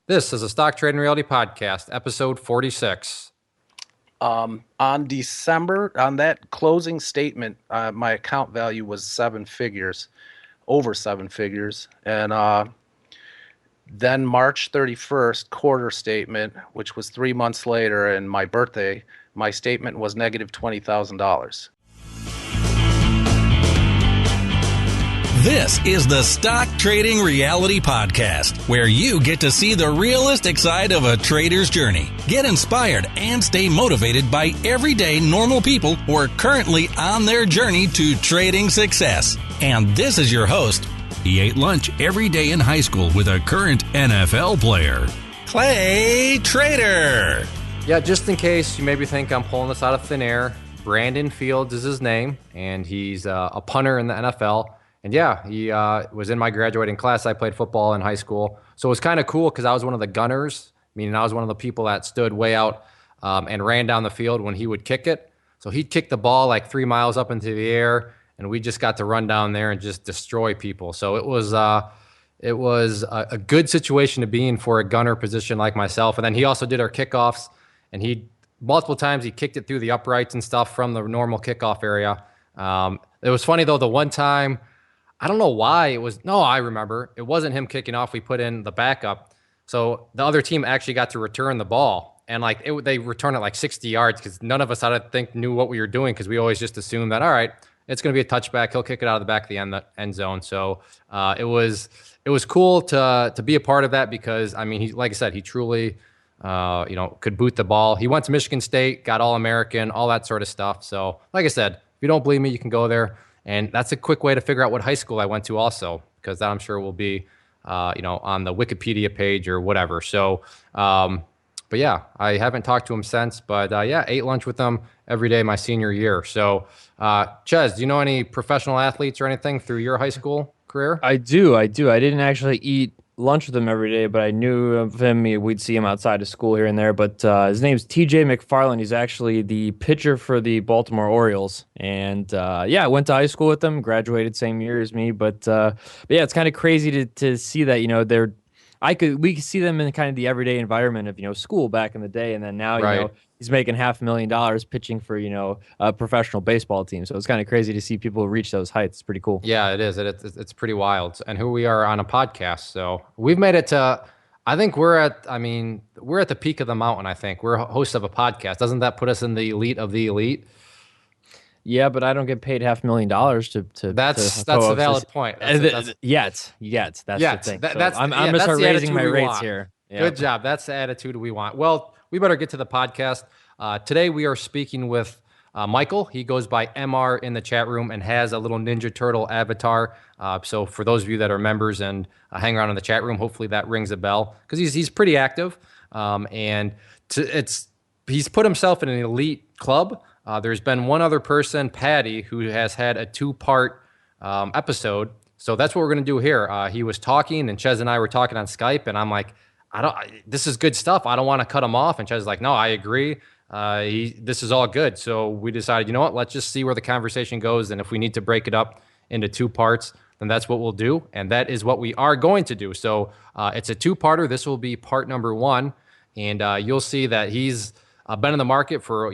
This is a Stock Trading Reality Podcast, episode 46. On that closing statement, my account value was seven figures, over seven figures. And then March 31st, quarter statement, which was 3 months later and my birthday, my statement was negative $20,000. This is the Stock Trading Reality Podcast, where you get to see the realistic side of a trader's journey. Get inspired and stay motivated by everyday normal people who are currently on their journey to trading success. And this is your host. He ate lunch every day in high school with a current NFL player, Clay Trader. Yeah, just in case you maybe think I'm pulling this out of thin air, Brandon Fields is his name, and he's a punter in the NFL. And yeah, he was in my graduating class. I played football in high school. So it was kind of cool because I was one of the gunners, meaning I was one of the people that stood way out and ran down the field when he would kick it. So he'd kick the ball like 3 miles up into the air, and we just got to run down there and just destroy people. So it was a good situation to be in for a gunner position like myself. And then he also did our kickoffs, and multiple times he kicked it through the uprights and stuff from the normal kickoff area. It was funny though, the one time, I don't know why I remember. It wasn't him kicking off. We put in the backup. So the other team actually got to return the ball. And they returned it like 60 yards because none of us, I think, knew what we were doing because we always just assumed that, all right, it's going to be a touchback. He'll kick it out of the back of the end zone. So it was cool to be a part of that because, I mean, like I said, he truly could boot the ball. He went to Michigan State, got All-American, all that sort of stuff. So like I said, if you don't believe me, you can go there. And that's a quick way to figure out what high school I went to also, because that I'm sure will be, on the Wikipedia page or whatever. So, but yeah, I haven't talked to him since, but ate lunch with him every day my senior year. So, Ches, do you know any professional athletes or anything through your high school career? I do. I didn't actually eat lunch with him every day, but I knew of him. We'd see him outside of school here and there. But his name's TJ McFarland. He's actually the pitcher for the Baltimore Orioles. And I went to high school with him, graduated same year as me. But yeah, it's kind of crazy to see that, we could see them in kind of the everyday environment of, school back in the day. And then now, Right. he's making $500,000 pitching for, a professional baseball team. So it's kind of crazy to see people reach those heights. It's pretty cool. Yeah, it is. It's pretty wild. And here we are on a podcast. So we've made it to, I think we're at the peak of the mountain, I think. We're hosts of a podcast. Doesn't that put us in the elite of the elite? Yeah, but I don't get paid $500,000 to. That's a valid point. Yet. That's the thing. I'm gonna that's start the raising my attitude we rates want. here. Yeah. Good job. That's the attitude we want. Well, we better get to the podcast. Today we are speaking with Michael. He goes by MR in the chat room and has a little Ninja Turtle avatar. So for those of you that are members and hang around in the chat room, hopefully that rings a bell because he's pretty active. He's put himself in an elite club. There's been one other person, Patty, who has had a 2-part episode. So that's what we're going to do here. He was talking, and Ches and I were talking on Skype, and I'm like, this is good stuff. I don't want to cut him off. And Ches is like, no, I agree. This is all good. So we decided, you know what? Let's just see where the conversation goes. And if we need to break it up into 2 parts, then that's what we'll do. And that is what we are going to do. So it's a 2-parter. This will be part number 1. And you'll see that he's been in the market for,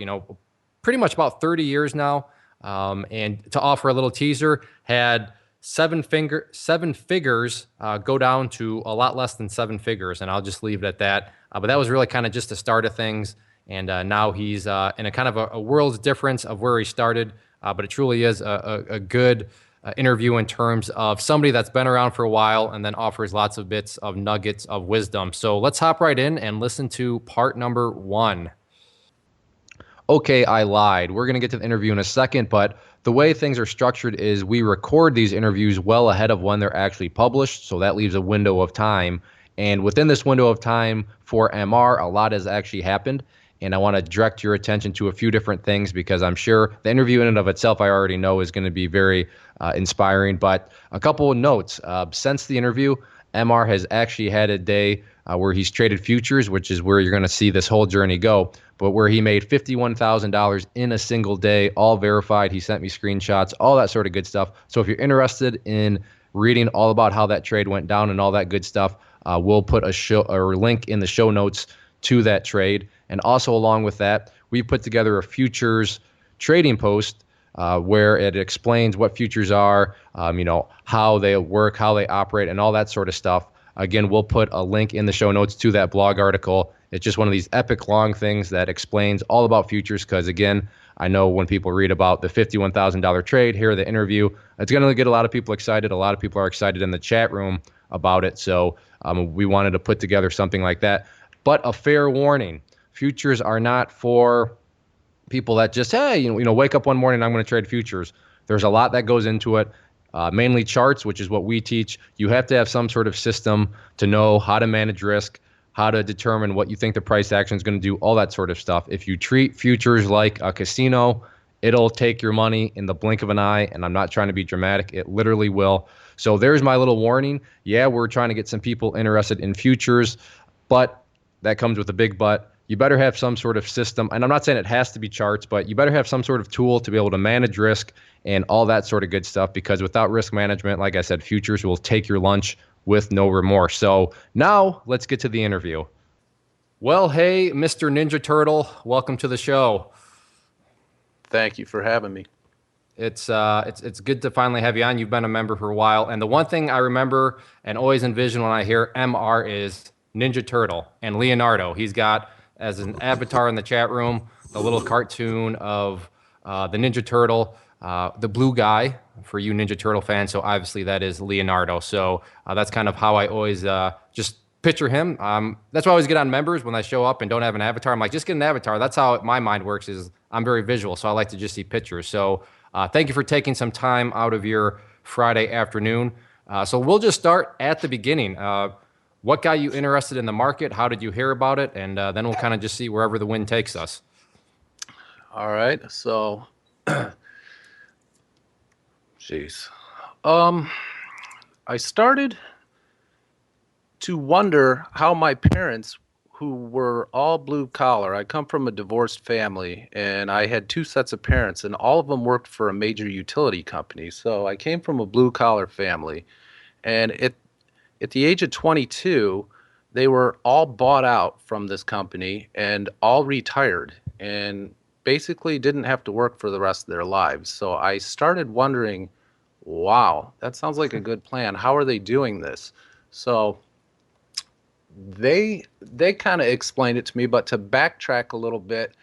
pretty much about 30 years now. And to offer a little teaser, had seven figures go down to a lot less than 7 figures. And I'll just leave it at that. But that was really kind of just the start of things. And now he's in a kind of a world's difference of where he started. But it truly is a good interview in terms of somebody that's been around for a while and then offers lots of bits of nuggets of wisdom. So let's hop right in and listen to part number 1. Okay, I lied. We're going to get to the interview in a second, but the way things are structured is we record these interviews well ahead of when they're actually published, so that leaves a window of time. And within this window of time for MR, a lot has actually happened, and I want to direct your attention to a few different things because I'm sure the interview in and of itself I already know is going to be very inspiring, but a couple of notes. Since the interview, MR has actually had a day where he's traded futures, which is where you're going to see this whole journey go, but where he made $51,000 in a single day, all verified. He sent me screenshots, all that sort of good stuff. So if you're interested in reading all about how that trade went down and all that good stuff, we'll put a show or link in the show notes to that trade. And also along with that, we put together a futures trading post where it explains what futures are, how they work, how they operate, and all that sort of stuff. Again, we'll put a link in the show notes to that blog article. It's just one of these epic long things that explains all about futures because, again, I know when people read about the $51,000 trade, hear the interview, it's going to get a lot of people excited. A lot of people are excited in the chat room about it. So we wanted to put together something like that. But a fair warning, futures are not for people that just, hey, wake up one morning and I'm going to trade futures. There's a lot that goes into it. Mainly charts, which is what we teach. You have to have some sort of system to know how to manage risk, how to determine what you think the price action is going to do, all that sort of stuff. If you treat futures like a casino, it'll take your money in the blink of an eye, and I'm not trying to be dramatic. It literally will. So there's my little warning. Yeah, we're trying to get some people interested in futures, but that comes with a big but. You better have some sort of system, and I'm not saying it has to be charts, but you better have some sort of tool to be able to manage risk and all that sort of good stuff, because without risk management, like I said, futures will take your lunch with no remorse. So now let's get to the interview. Well, hey, Mr. Ninja Turtle, welcome to the show. Thank you for having me. It's good to finally have you on. You've been a member for a while, and the one thing I remember and always envision when I hear MR is Ninja Turtle and Leonardo. He's got as an avatar in the chat room the little cartoon of the Ninja Turtle, the blue guy for you Ninja Turtle fans. So obviously that is Leonardo. So that's kind of how I always just picture him. That's why I always get on members when I show up and don't have an avatar. I'm like, just get an avatar. That's how my mind works. Is I'm very visual, so I like to just see pictures. So thank you for taking some time out of your Friday afternoon. So we'll just start at the beginning. What got you interested in the market? How did you hear about it? And then we'll kind of just see wherever the wind takes us. All right. So, jeez. I started to wonder how my parents, who were all blue collar, I come from a divorced family, and I had two sets of parents, and all of them worked for a major utility company. So I came from a blue collar family, and at the age of 22, they were all bought out from this company and all retired and basically didn't have to work for the rest of their lives. So I started wondering, wow, that sounds like a good plan. How are they doing this? So they kind of explained it to me, but to backtrack a little bit,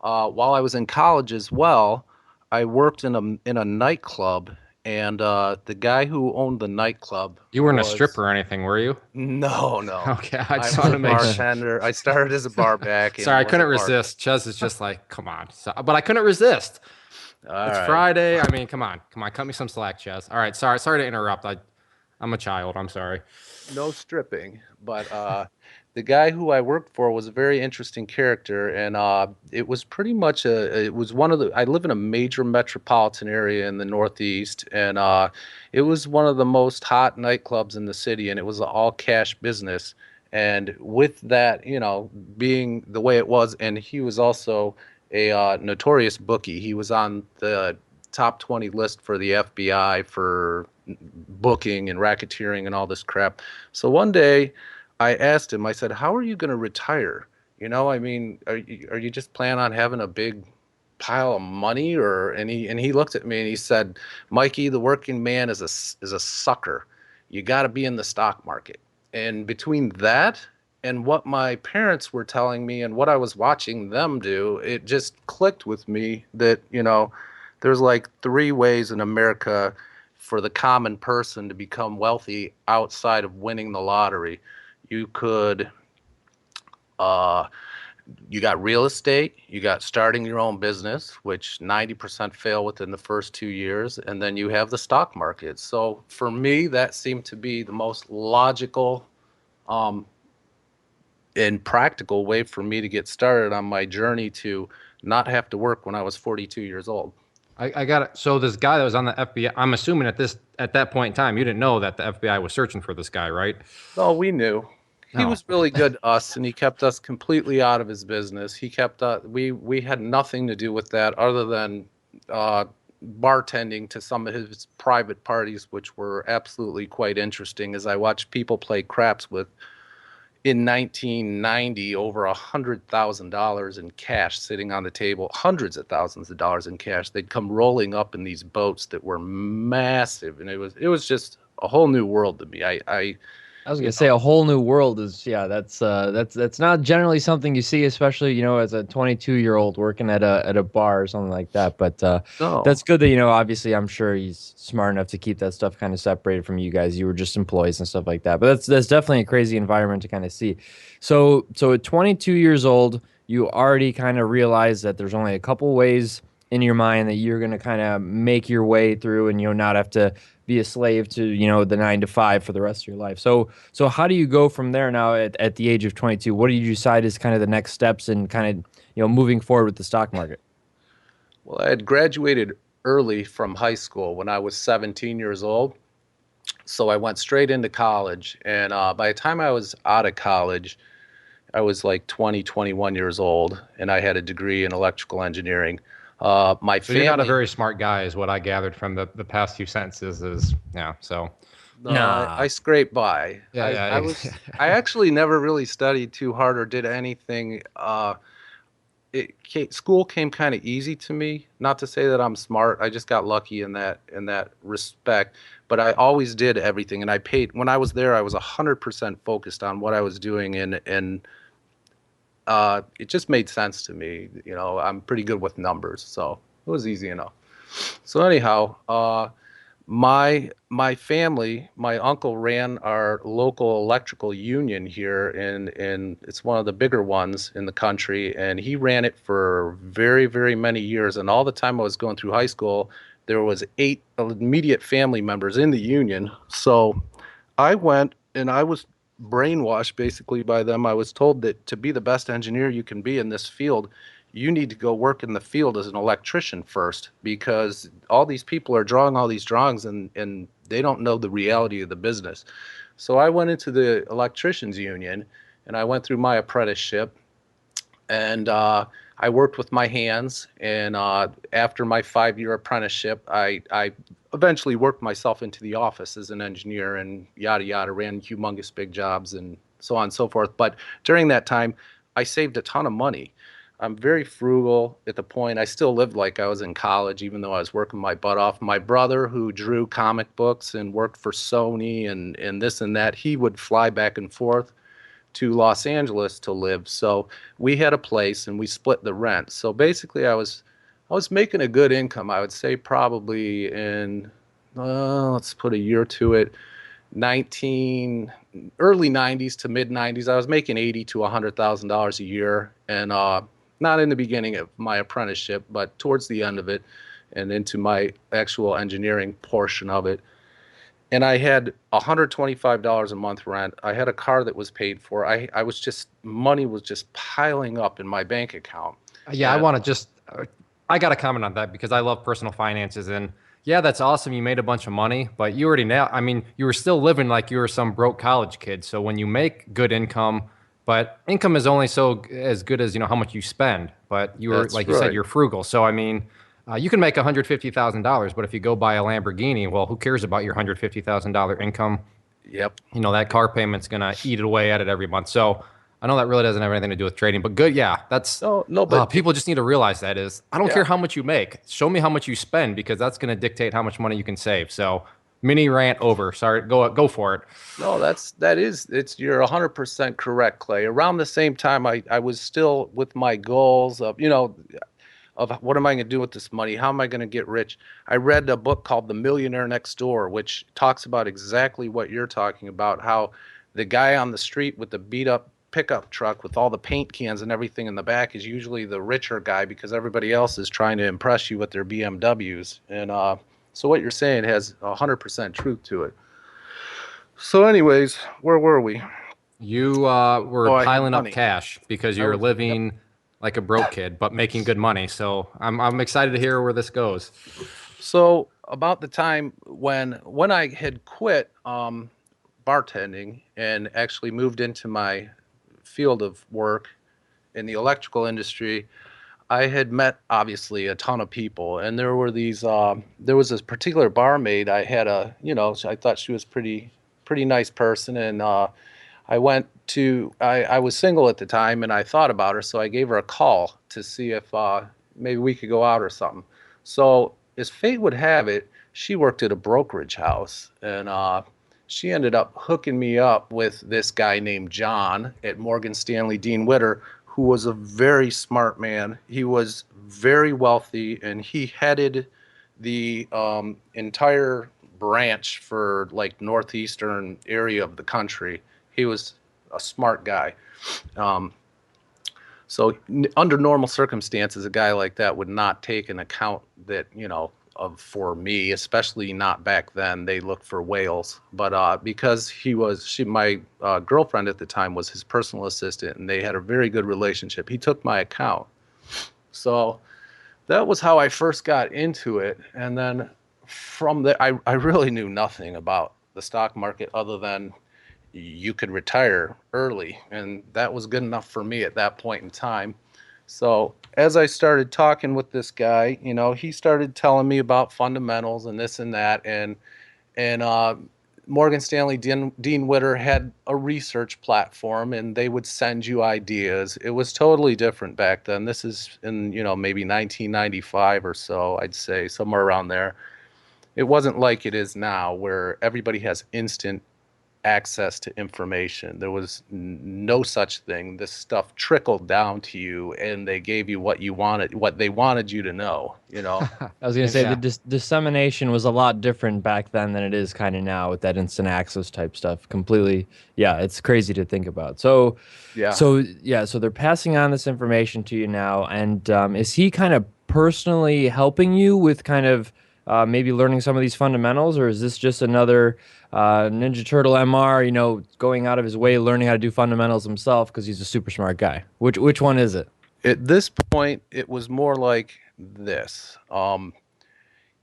while I was in college as well, I worked in a nightclub. And the guy who owned the nightclub. You weren't a stripper or anything, were you? No. Okay, I just was want a to make sure. bartender. I started as a bar back. Sorry, I couldn't resist. Ches is just like, come on. But I couldn't resist. It's right. Friday. I mean, come on. Cut me some slack, Ches. All right, sorry to interrupt. I'm a child. I'm sorry. No stripping, but the guy who I worked for was a very interesting character, and it was pretty much it was one of the, I live in a major metropolitan area in the Northeast, and it was one of the most hot nightclubs in the city, and it was an all cash business. And with that, being the way it was, and he was also a notorious bookie. He was on the top 20 list for the FBI for booking and racketeering and all this crap. So one day I asked him, I said, how are you going to retire? I mean, are you just planning on having a big pile of money? And he looked at me and he said, Mikey, the working man is a sucker. You got to be in the stock market. And between that and what my parents were telling me and what I was watching them do, it just clicked with me that, there's like three ways in America for the common person to become wealthy outside of winning the lottery. You could, you got real estate, you got starting your own business, which 90% fail within the first 2 years, and then you have the stock market. So for me, that seemed to be the most logical and practical way for me to get started on my journey to not have to work when I was 42 years old. I got it. So this guy that was on the FBI, I'm assuming at that point in time, you didn't know that the FBI was searching for this guy, right? Oh, we knew. He was really good to us, and he kept us completely out of his business. He kept we had nothing to do with that other than bartending to some of his private parties, which were absolutely quite interesting, as I watched people play craps with, in 1990, over $100,000 in cash sitting on the table, hundreds of thousands of dollars in cash. They'd come rolling up in these boats that were massive, and it was just a whole new world to me. I was gonna say a whole new world is that's not generally something you see, especially as a 22-year-old working at a bar or something like that. But No. that's good that obviously I'm sure he's smart enough to keep that stuff kind of separated from you guys. You were just employees and stuff like that. But that's definitely a crazy environment to kind of see. So at 22 years old, you already kind of realize that there's only a couple ways in your mind that you're gonna kind of make your way through, and not have to be a slave to the 9 to 5 for the rest of your life. So how do you go from there now at the age of 22? What do you decide is kind of the next steps and kind of moving forward with the stock market? Well, I had graduated early from high school when I was 17 years old. So I went straight into college. And by the time I was out of college, I was like 20, 21 years old, and I had a degree in electrical engineering. My So family, you're not a very smart guy, is what I gathered from the past few sentences. Is yeah. So no, Nah. I scraped by. Yeah, yeah, I actually never really studied too hard or did anything. School came kind of easy to me. Not to say that I'm smart. I just got lucky in that respect. But I always did everything, and I paid. When I was there, I was 100% focused on what I was doing, and it just made sense to me. I'm pretty good with numbers, so it was easy enough. So anyhow, my family, my uncle ran our local electrical union here, in it's one of the bigger ones in the country, and he ran it for very, very many years. And all the time I was going through high school, there was 8 immediate family members in the union. So I went and I was brainwashed basically by them. I was told that to be the best engineer you can be in this field, you need to go work in the field as an electrician first, because all these people are drawing all these drawings, and they don't know the reality of the business. So I went into the electricians union, and I went through my apprenticeship, and I worked with my hands. And after my 5-year apprenticeship, I eventually worked myself into the office as an engineer, and yada yada, ran humongous big jobs and so on and so forth. But during that time, I saved a ton of money. I'm very frugal at the point. I still lived like I was in college, even though I was working my butt off. My brother, who drew comic books and worked for Sony and this and that, he would fly back and forth to Los Angeles to live. So we had a place and we split the rent. So basically I was making a good income. I would say probably in, let's put a year to it, early 90s to mid 90s. I was making $80,000 to $100,000 a year. And not in the beginning of my apprenticeship, but towards the end of it and into my actual engineering portion of it. And I had $125 a month rent. I had a car that was paid for. Money was just piling up in my bank account. yeah, I got to comment on that because I love personal finances. And yeah, that's awesome. You made a bunch of money, but you already now, I mean, you were still living like you were some broke college kid. So when you make good income, but income is only as good as, how much you spend. But you were, That's like you said, right. you're frugal. So, I mean, you can make $150,000, but if you go buy a Lamborghini, well, who cares about your $150,000 income? Yep. That car payment's going to eat away at it every month. So I know that really doesn't have anything to do with trading, but good. Yeah, that's No, but people just need to realize that is, I don't Yeah. care how much you make. Show me how much you spend because that's going to dictate how much money you can save. So mini rant over. Sorry, go for it. No, you're 100% correct, Clay. Around the same time, I was still with my goals of what am I going to do with this money? How am I going to get rich? I read a book called The Millionaire Next Door, which talks about exactly what you're talking about, how the guy on the street with the beat up pickup truck with all the paint cans and everything in the back is usually the richer guy because everybody else is trying to impress you with their BMWs. And so what you're saying has 100% truth to it. So anyways, where were we? You were I had piling up money. cash because you're Yep. living like a broke kid, but making good money. So I'm excited to hear where this goes. So about the time when I had quit bartending and actually moved into my field of work in the electrical industry, I had met obviously a ton of people, and there were these. There was this particular barmaid. I had I thought she was pretty nice person, and I went to. I was single at the time, and I thought about her, so I gave her a call to see if maybe we could go out or something. So as fate would have it, she worked at a brokerage house, and she ended up hooking me up with this guy named John at Morgan Stanley Dean Witter, who was a very smart man. He was very wealthy, and he headed the entire branch for like northeastern area of the country. He was a smart guy. Um, under normal circumstances, a guy like that would not take an account that, for me, especially not back then. They looked for whales. But because my girlfriend at the time was his personal assistant, and they had a very good relationship, he took my account. So that was how I first got into it. And then from there, I really knew nothing about the stock market other than you could retire early, and that was good enough for me at that point in time. So as I started talking with this guy, he started telling me about fundamentals and this and that, and Morgan Stanley Dean Witter had a research platform, and they would send you ideas. It was totally different back then. This is in maybe 1995 or so, I'd say, somewhere around there. It wasn't like it is now, where everybody has instant access to information. There was no such thing. This stuff trickled down to you, and they gave you what you wanted, what they wanted you to know. I was going to say Yeah. the dissemination was a lot different back then than it is kind of now with that instant access type stuff. Completely. Yeah, it's crazy to think about. So, Yeah. so they're passing on this information to you now. And is he kind of personally helping you with kind of maybe learning some of these fundamentals, or is this just another Ninja Turtle MR, going out of his way, learning how to do fundamentals himself because he's a super smart guy? Which one is it? At this point, it was more like this.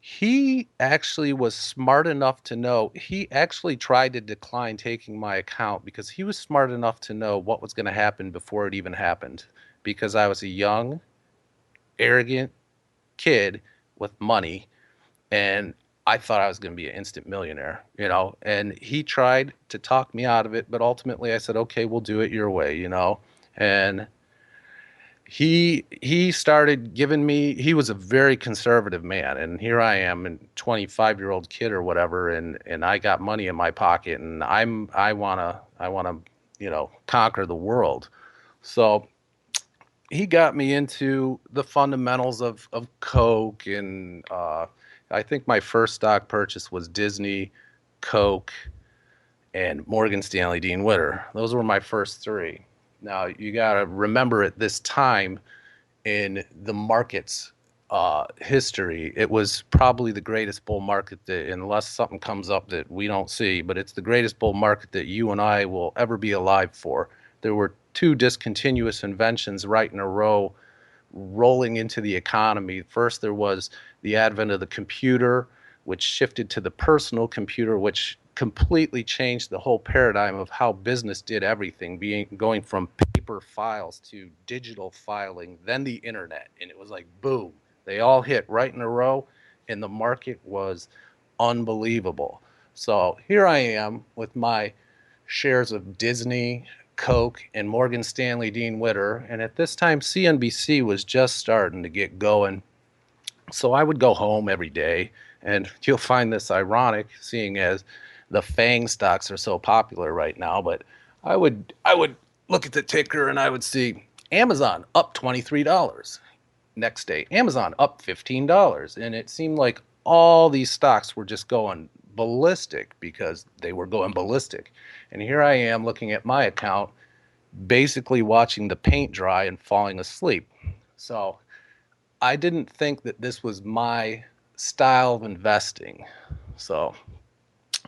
He actually was smart enough to know. He actually tried to decline taking my account because he was smart enough to know what was going to happen before it even happened. Because I was a young, arrogant kid with money, and I thought I was going to be an instant millionaire, and he tried to talk me out of it, but ultimately I said, okay, we'll do it your way, and he started giving me. He was a very conservative man, and here I am, a 25-year-old kid or whatever, and I got money in my pocket, and I wanna conquer the world. So he got me into the fundamentals of Coke, and I think my first stock purchase was Disney, Coke, and Morgan Stanley Dean Witter. Those were my first three. Now, you got to remember, at this time in the market's history, it was probably the greatest bull market that, unless something comes up that we don't see, but it's the greatest bull market that you and I will ever be alive for. There were two discontinuous inventions right in a row rolling into the economy. First, there was the advent of the computer, which shifted to the personal computer, which completely changed the whole paradigm of how business did everything, going from paper files to digital filing, then the internet. And it was like, boom, they all hit right in a row, and the market was unbelievable. So here I am with my shares of Disney, Coke, and Morgan Stanley Dean Witter. And at this time, CNBC was just starting to get going. So I would go home every day, and you'll find this ironic, seeing as the FANG stocks are so popular right now. But I would look at the ticker, and I would see Amazon up $23. Next day, Amazon up $15. And it seemed like all these stocks were just going ballistic because they were going ballistic. And here I am looking at my account, basically watching the paint dry and falling asleep. So I didn't think that this was my style of investing. So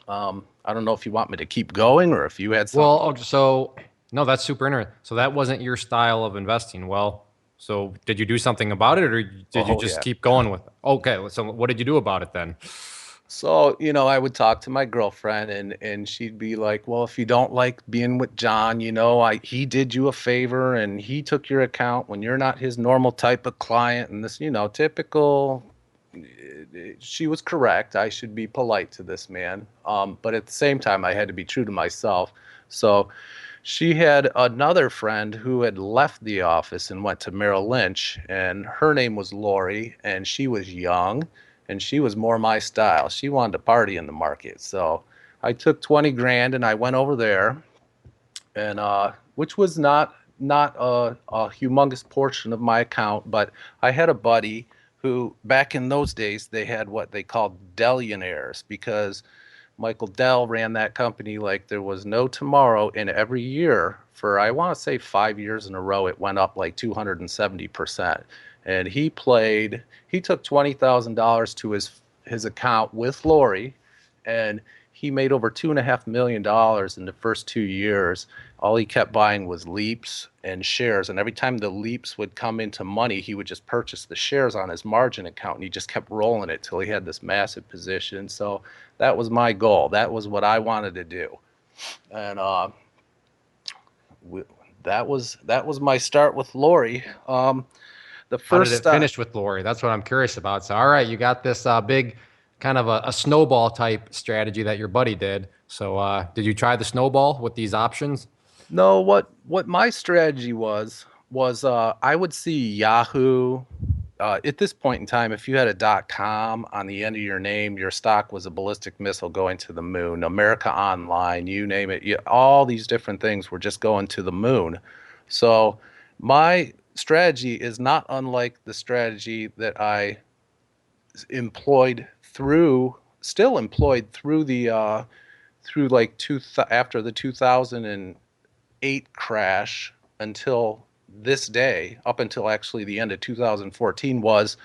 I don't know if you want me to keep going or if you had something. Well, so no, that's super interesting. So that wasn't your style of investing. Well, so did you do something about it, or did you just Yeah. keep going with it? Okay, so what did you do about it then? So, I would talk to my girlfriend and she'd be like, "Well, if you don't like being with John, he did you a favor and he took your account when you're not his normal type of client and this, typical." She was correct. I should be polite to this man. But at the same time, I had to be true to myself. So she had another friend who had left the office and went to Merrill Lynch, and her name was Lori, and she was young, and she was more my style. She wanted to party in the market. So I took 20 grand and I went over there, and which was not a humongous portion of my account, but I had a buddy who back in those days they had what they called Dellionaires because Michael Dell ran that company like there was no tomorrow, and every year for I want to say 5 years in a row it went up like 270%. And he took $20,000 to his account with Lori, and he made over $2.5 million in the first 2 years. All he kept buying was leaps and shares, and every time the leaps would come into money, he would just purchase the shares on his margin account, and he just kept rolling it till he had this massive position. So that was my goal. That was what I wanted to do, and that was my start with Lori. The How did first it finish with Lori? That's what I'm curious about. So, all right, you got this big kind of a snowball type strategy that your buddy did. So, did you try the snowball with these options? No, what my strategy was I would see Yahoo. At this point in time, if you had a .com on the end of your name, your stock was a ballistic missile going to the moon. America Online, you name it, all these different things were just going to the moon. So my strategy is not unlike the strategy that I employed still employed through the through like after the 2008 crash until this day, up until actually the end of 2014, was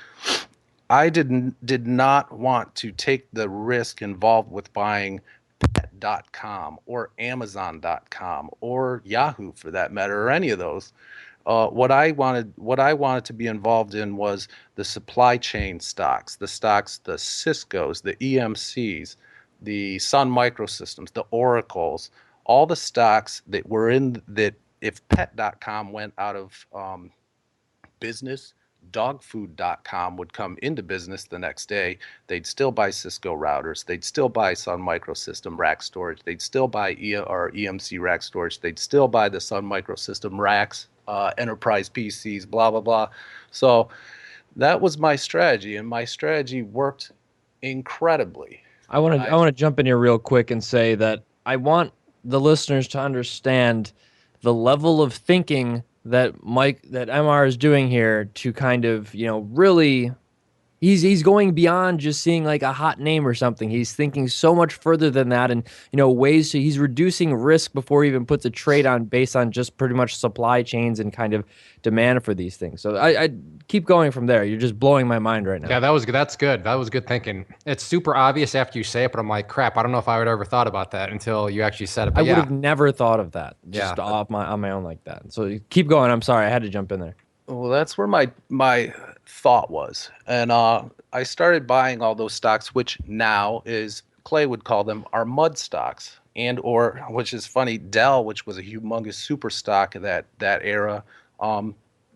I did not want to take the risk involved with buying Pet.com or Amazon.com or Yahoo for that matter, or any of those. What I wanted to be involved in was the supply chain stocks, the Cisco's, the EMC's, the Sun Microsystems, the Oracles, all the stocks that were in that. If Pet.com went out of business, dogfood.com would come into business the next day. They'd still buy Cisco routers. They'd still buy Sun Microsystem rack storage. They'd still buy EMC rack storage. They'd still buy the Sun Microsystem racks, enterprise PCs, blah, blah, blah. So that was my strategy, and my strategy worked incredibly. I want to jump in here real quick and say that I want the listeners to understand the level of thinking that MR is doing here to kind of, really he's going beyond just seeing like a hot name or something. He's thinking so much further than that, and ways to he's reducing risk before he even puts a trade on based on just pretty much supply chains and kind of demand for these things. So I keep going from there. You're just blowing my mind right now. Yeah, that's good. That was good thinking. It's super obvious after you say it, but I'm like, crap, I don't know if I would ever thought about that until you actually said it. But I would have never thought of that just on my own like that. So keep going. I'm sorry, I had to jump in there. Well, that's where my thought was. And I started buying all those stocks, which now is, Clay would call them our mud stocks. And or, which is funny, Dell, which was a humongous super stock of that era,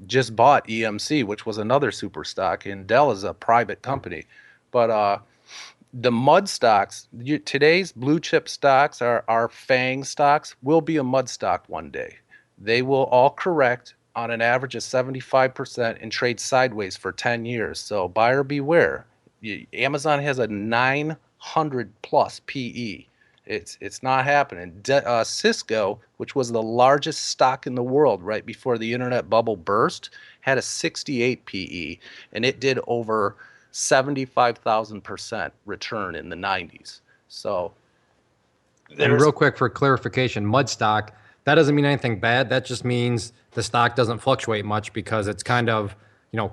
just bought EMC, which was another super stock. And Dell is a private company. But the mud stocks, today's blue chip stocks, our FANG stocks, will be a mud stock one day. They will all correct on an average of 75% and trade sideways for 10 years. So buyer beware. Amazon has a 900 plus PE. It's not happening. Cisco, which was the largest stock in the world right before the internet bubble burst, had a 68 PE, and it did over 75,000% return in the 90s. So, and real quick for clarification, mud stock, that doesn't mean anything bad. That just means the stock doesn't fluctuate much because it's kind of,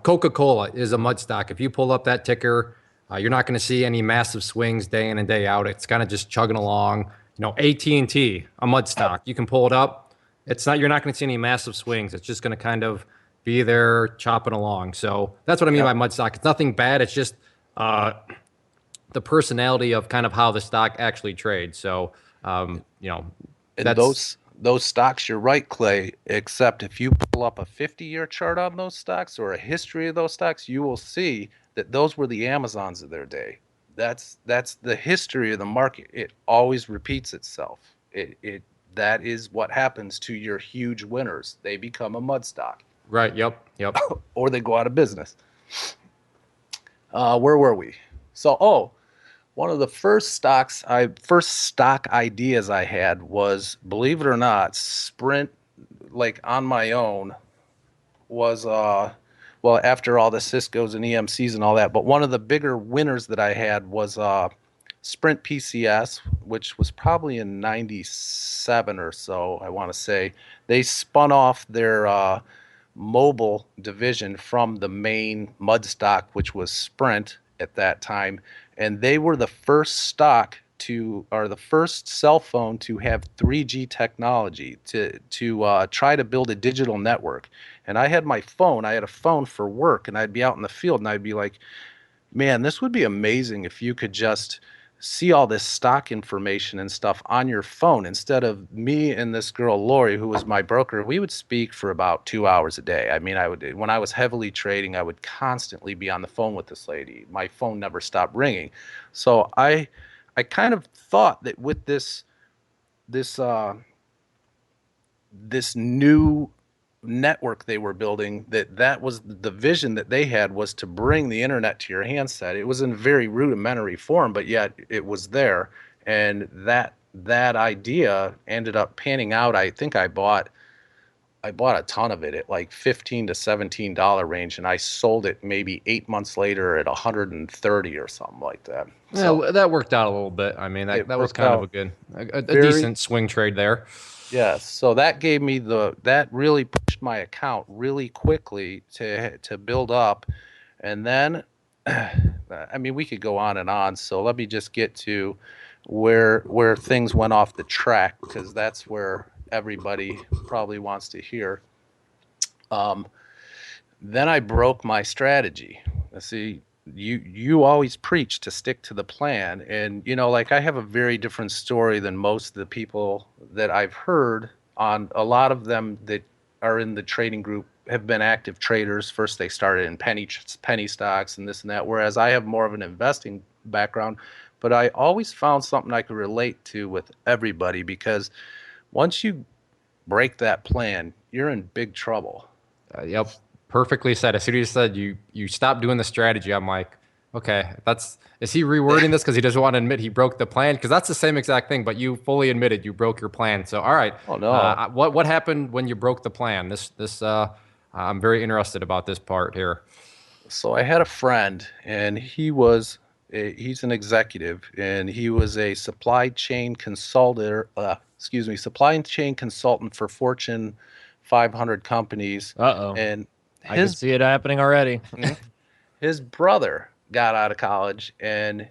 Coca-Cola is a mud stock. If you pull up that ticker, you're not going to see any massive swings day in and day out. It's kind of just chugging along. AT&T, a mud stock. You can pull it up. You're not going to see any massive swings. It's just going to kind of be there chopping along. So that's what I mean by mud stock. It's nothing bad. It's just the the personality of kind of how the stock actually trades. So, you know, And that's those stocks, you're right, Clay, except if you pull up a 50-year chart on those stocks or a history of those stocks, you will see that those were the Amazons of their day. That's the history of the market. It always repeats itself. That is what happens to your huge winners. They become a mud stock right. Yep. Yep. or they go out of business. Where were we? So, one of the first stock ideas I had was, believe it or not, Sprint, like on my own, was well, after all the Cisco's and EMCs and all that. But one of the bigger winners that I had was Sprint PCS, which was probably in '97 or so. I want to say they spun off their mobile division from the main mud stock, which was Sprint at that time, and they were the first stock or the first cell phone to have 3G technology to try to build a digital network. And I had a phone for work, and I'd be out in the field, and I'd be like, man, this would be amazing if you could just see all this stock information and stuff on your phone instead of me and this girl Lori, who was my broker. We would speak for about 2 hours a day. I mean, when I was heavily trading, I would constantly be on the phone with this lady. My phone never stopped ringing. So I kind of thought that with this new network they were building, that was the vision that they had, was to bring the internet to your handset. It was in very rudimentary form, but yet it was there. And that idea ended up panning out. I think I bought a ton of it at like $15 to $17 range, and I sold it maybe 8 months later at 130 or something like that. So Yeah, that worked out a little bit. I mean, that was worked kind of out a very decent swing trade there. Yes, so that gave me that really pushed my account really quickly to build up, and then, I mean, we could go on and on. So let me just get to where things went off the track, because that's where everybody probably wants to hear. Then I broke my strategy. See, you always preach to stick to the plan, and like, I have a very different story than most of the people that I've heard. On a lot of them that are in the trading group have been active traders. First they started in penny stocks and this and that, whereas I have more of an investing background. But I always found something I could relate to with everybody, because once you break that plan, you're in big trouble. Yep, perfectly said. As soon as you said you stopped doing the strategy, I'm like, okay, is he rewording this because he doesn't want to admit he broke the plan? Because that's the same exact thing, but you fully admitted you broke your plan. So, all right, Oh no. what happened when you broke the plan? I'm very interested about this part here. So I had a friend, and he's an executive, and he was a supply chain consultant for Fortune 500 companies. Uh-oh. And I can his see it happening already. his brother got out of college, and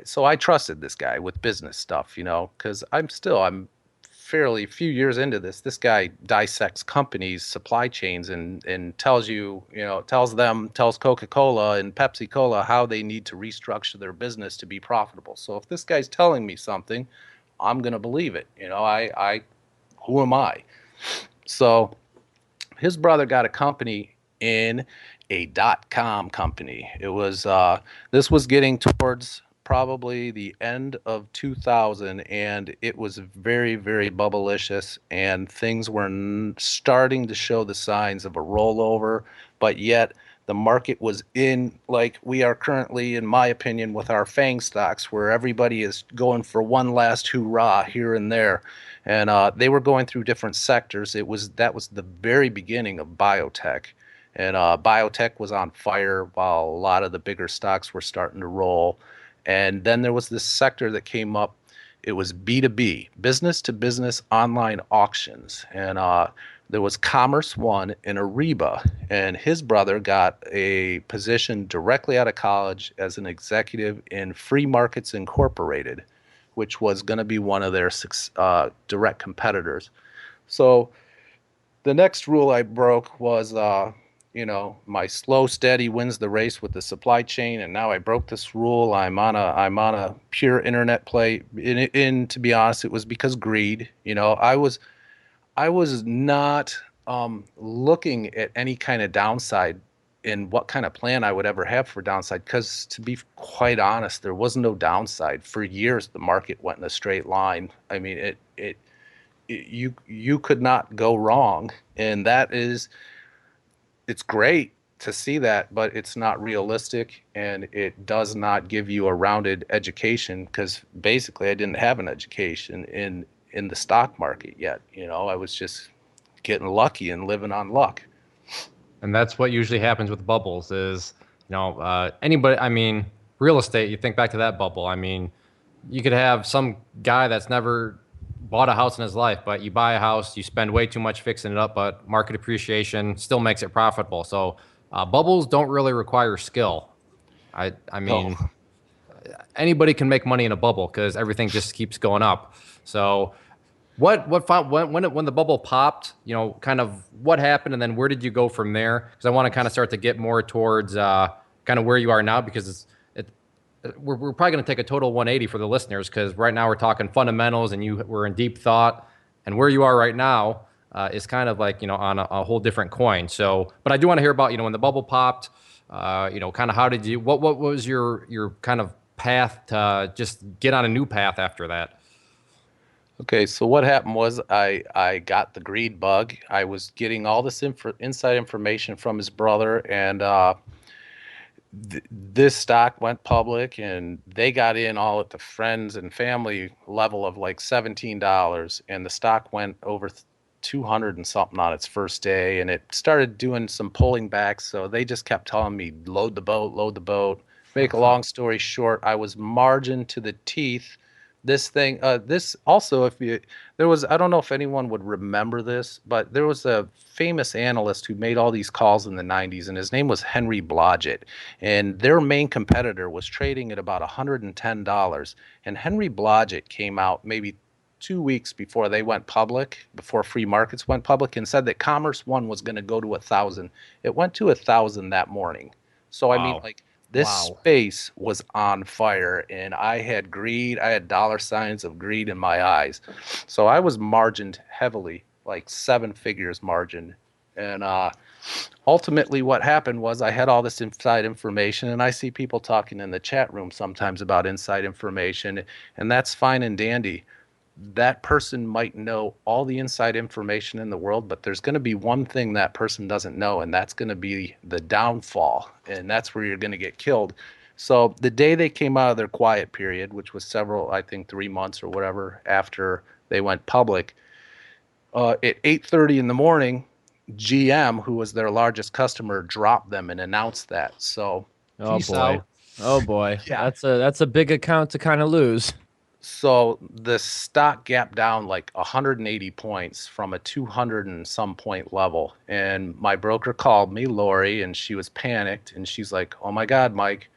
so I trusted this guy with business stuff, because I'm fairly few years into this. This guy dissects companies' supply chains and tells tells Coca-Cola and Pepsi-Cola how they need to restructure their business to be profitable. So if this guy's telling me something, I'm going to believe it. Who am I? So his brother got a company in a .com company. It was this was getting towards probably the end of 2000, and it was very, very bubblicious, and things were starting to show the signs of a rollover, but yet the market was in, like we are currently, in my opinion, with our FANG stocks, where everybody is going for one last hoorah here and there. And they were going through different sectors. That was the very beginning of biotech. And biotech was on fire while a lot of the bigger stocks were starting to roll. And then there was this sector that came up. It was B2B, business to business online auctions. And there was Commerce One and Ariba. And his brother got a position directly out of college as an executive in Free Markets Incorporated, which was going to be one of their direct competitors. So the next rule I broke was my slow steady wins the race with the supply chain, and now I broke this rule. I'm on a pure internet play. In to be honest, it was because greed. I was not looking at any kind of downside in what kind of plan I would ever have for downside, because to be quite honest, there was no downside. For years the market went in a straight line. I mean, you could not go wrong, and it's great to see that, but it's not realistic, and it does not give you a rounded education, because basically I didn't have an education in the stock market yet. I was just getting lucky and living on luck. And that's what usually happens with bubbles is, anybody, I mean, real estate, you think back to that bubble. I mean, you could have some guy that's never bought a house in his life, but you buy a house, you spend way too much fixing it up, but market appreciation still makes it profitable. So bubbles don't really require skill. I mean, No. anybody can make money in a bubble because everything just keeps going up. So when the bubble popped, kind of what happened, and then where did you go from there? Because I want to kind of start to get more towards kind of where you are now, because we're probably going to take a total 180 for the listeners, because right now we're talking fundamentals and we're in deep thought, and where you are right now is kind of like on a whole different coin. So, but I do want to hear about when the bubble popped. Kind of how did you what was your kind of path to just get on a new path after that? Okay, so what happened was I got the greed bug. I was getting all this inside information from his brother, and this stock went public, and they got in all at the friends and family level of like $17, and the stock went over 200 and something on its first day, and it started doing some pulling back. So they just kept telling me, load the boat, load the boat. Make a long story short, I was margin to the teeth. This also, I don't know if anyone would remember this, but there was a famous analyst who made all these calls in the 90s, and his name was Henry Blodgett. And their main competitor was trading at about $110. And Henry Blodgett came out maybe 2 weeks before they went public, before free markets went public, and said that Commerce One was going to go to 1,000. It went to 1,000 that morning. So, I mean, Wow. like, this Wow. space was on fire, and I had greed. I had dollar signs of greed in my eyes. So I was margined heavily, like 7 figures margin. And ultimately, what happened was I had all this inside information, and I see people talking in the chat room sometimes about inside information, and that's fine and dandy. That person might know all the inside information in the world, but there's going to be one thing that person doesn't know, and that's going to be the downfall, and that's where you're going to get killed. So the day they came out of their quiet period, which was several, I think 3 months or whatever after they went public, at 8:30 in the morning, GM, who was their largest customer, dropped them and announced that. So Oh Peace boy. out. Oh boy. Yeah. That's a big account to kind of lose. So the stock gapped down like 180 points from a 200 and some point level. And my broker called me, Lori, and she was panicked. And she's like, "Oh my God, Mike,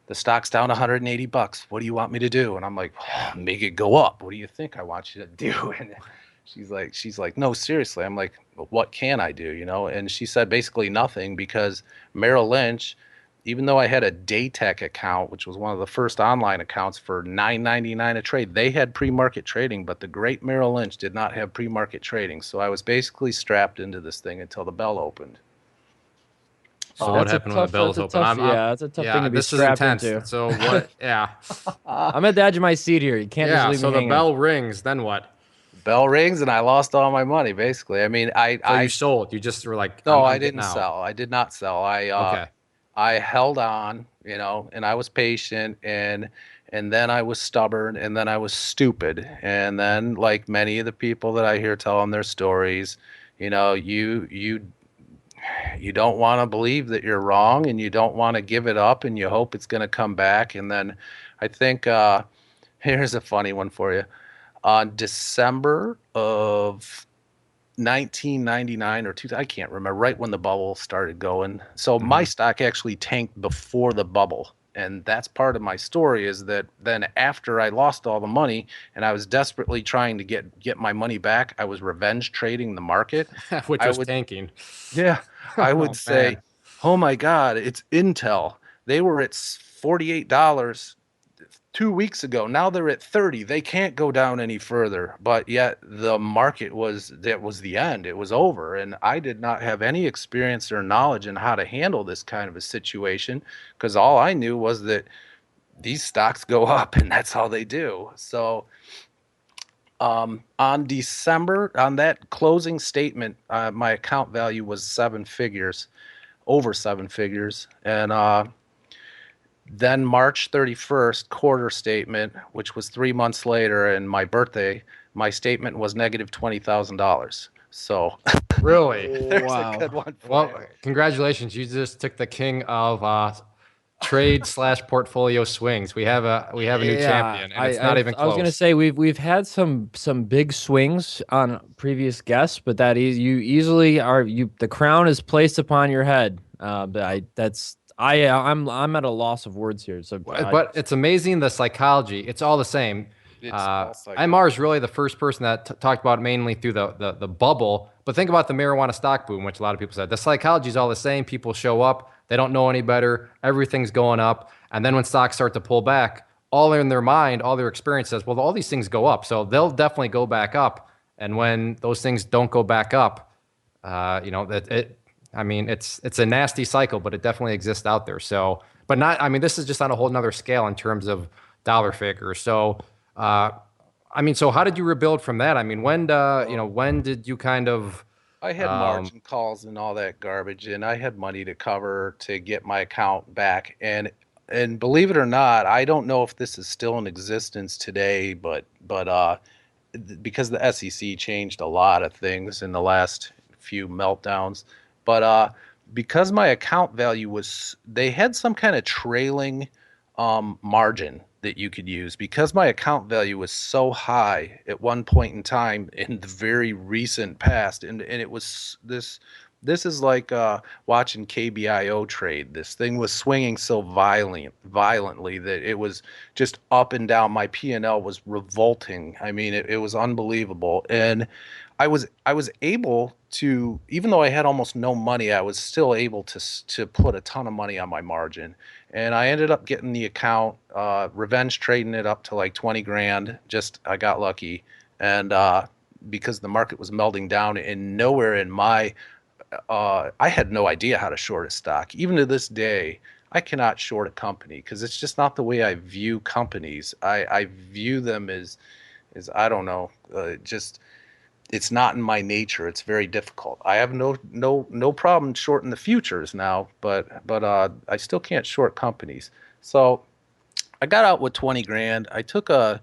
the stock's down 180 bucks. What do you want me to do?" And I'm like, "Oh, make it go up. What do you think I want you to do?" And she's like, "No, seriously." I'm like, "Well, what can I do?" And she said basically nothing, because Merrill Lynch, even though I had a Daytech account, which was one of the first online accounts for $9.99 a trade, they had pre-market trading, but the great Merrill Lynch did not have pre-market trading. So I was basically strapped into this thing until the bell opened. So what That's a happened when the tough. bells That's a open? tough. Yeah, that's a tough thing Yeah, to be this is strapped intense. into. So what? Yeah, I'm at the edge of my seat here. You can't just yeah. leave So me the hanging. bell rings. Then what? Bell rings and I lost all my money, basically. I mean, So you sold. You just were like, no, I I'm getting didn't out. sell. I did not sell. Okay. I held on, and I was patient, and then I was stubborn, and then I was stupid. And then, like many of the people that I hear telling their stories, you don't want to believe that you're wrong, and you don't want to give it up, and you hope it's going to come back. And then I think here's a funny one for you. On December of 1999 or 2000, I can't remember, right when the bubble started going. So my stock actually tanked before the bubble. And that's part of my story, is that then after I lost all the money and I was desperately trying to get my money back, I was revenge trading the market. Which I was would, tanking. yeah, I would Oh man. say, oh my God, it's Intel. They were at $48 2 weeks ago. Now they're at 30. They can't go down any further. But yet the market that was the end. It was over. And I did not have any experience or knowledge in how to handle this kind of a situation, because all I knew was that these stocks go up and that's how they do. So on that closing statement, my account value was seven figures, over seven figures. And then March 31st, quarter statement, which was 3 months later and my birthday, my statement was negative $20,000. So Really? there's a Wow. good one for Well, you. congratulations. You just took the king of trade slash portfolio swings. We have a new Yeah, champion, and it's not even I was gonna close. say we've had some big swings on previous guests, but that is you easily are you the crown is placed upon your head. But I'm at a loss of words here. So But it's amazing the psychology. It's all the same. It's all MR psychology. is really the first person that talked about it mainly through the bubble. But think about the marijuana stock boom, which a lot of people said. The psychology is all the same. People show up, they don't know any better. Everything's going up, and then when stocks start to pull back, all in their mind, all their experience says, well, all these things go up, so they'll definitely go back up. And when those things don't go back up, that it. I mean, it's a nasty cycle, but it definitely exists out there. So, but not. I mean, this is just on a whole nother scale in terms of dollar figures. So, uh, I mean, so how did you rebuild from that? I mean, when did you kind of, I had um, margin calls and all that garbage, and I had money to cover to get my account back. And believe it or not, I don't know if this is still in existence today, but because the SEC changed a lot of things in the last few meltdowns, but because my account value was, they had some kind of trailing margin that you could use, because my account value was so high at one point in time in the very recent past, and it was this is like watching KBIO trade. This thing was swinging so violently that it was just up and down. My P&L was revolting. I mean, it was unbelievable. And I was able to, even though I had almost no money, I was still able to put a ton of money on my margin. And I ended up getting the account, revenge trading it up to like 20 grand. Just, I got lucky. And because the market was melting down, and nowhere in my, I had no idea how to short a stock. Even to this day, I cannot short a company because it's just not the way I view companies. I view them as I don't know, just it's not in my nature. It's very difficult. I have no problem shorting the futures now, but I still can't short companies. So I got out with 20 grand. I took a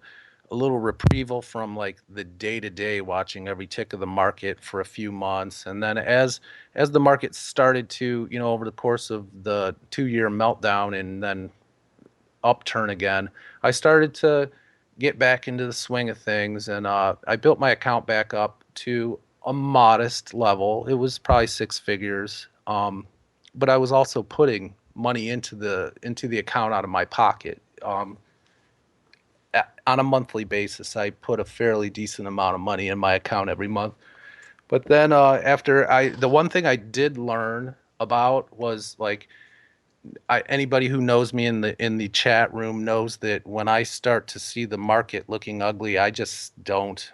little reprieval from like the day to day watching every tick of the market for a few months. And then as the market started to, over the course of the 2 year meltdown and then upturn again, I started to get back into the swing of things. And I built my account back up to a modest level. It was probably six figures. But I was also putting money into the account out of my pocket. On a monthly basis, I put a fairly decent amount of money in my account every month. But then the one thing I did learn about was like, anybody who knows me in the chat room knows that when I start to see the market looking ugly, I just don't.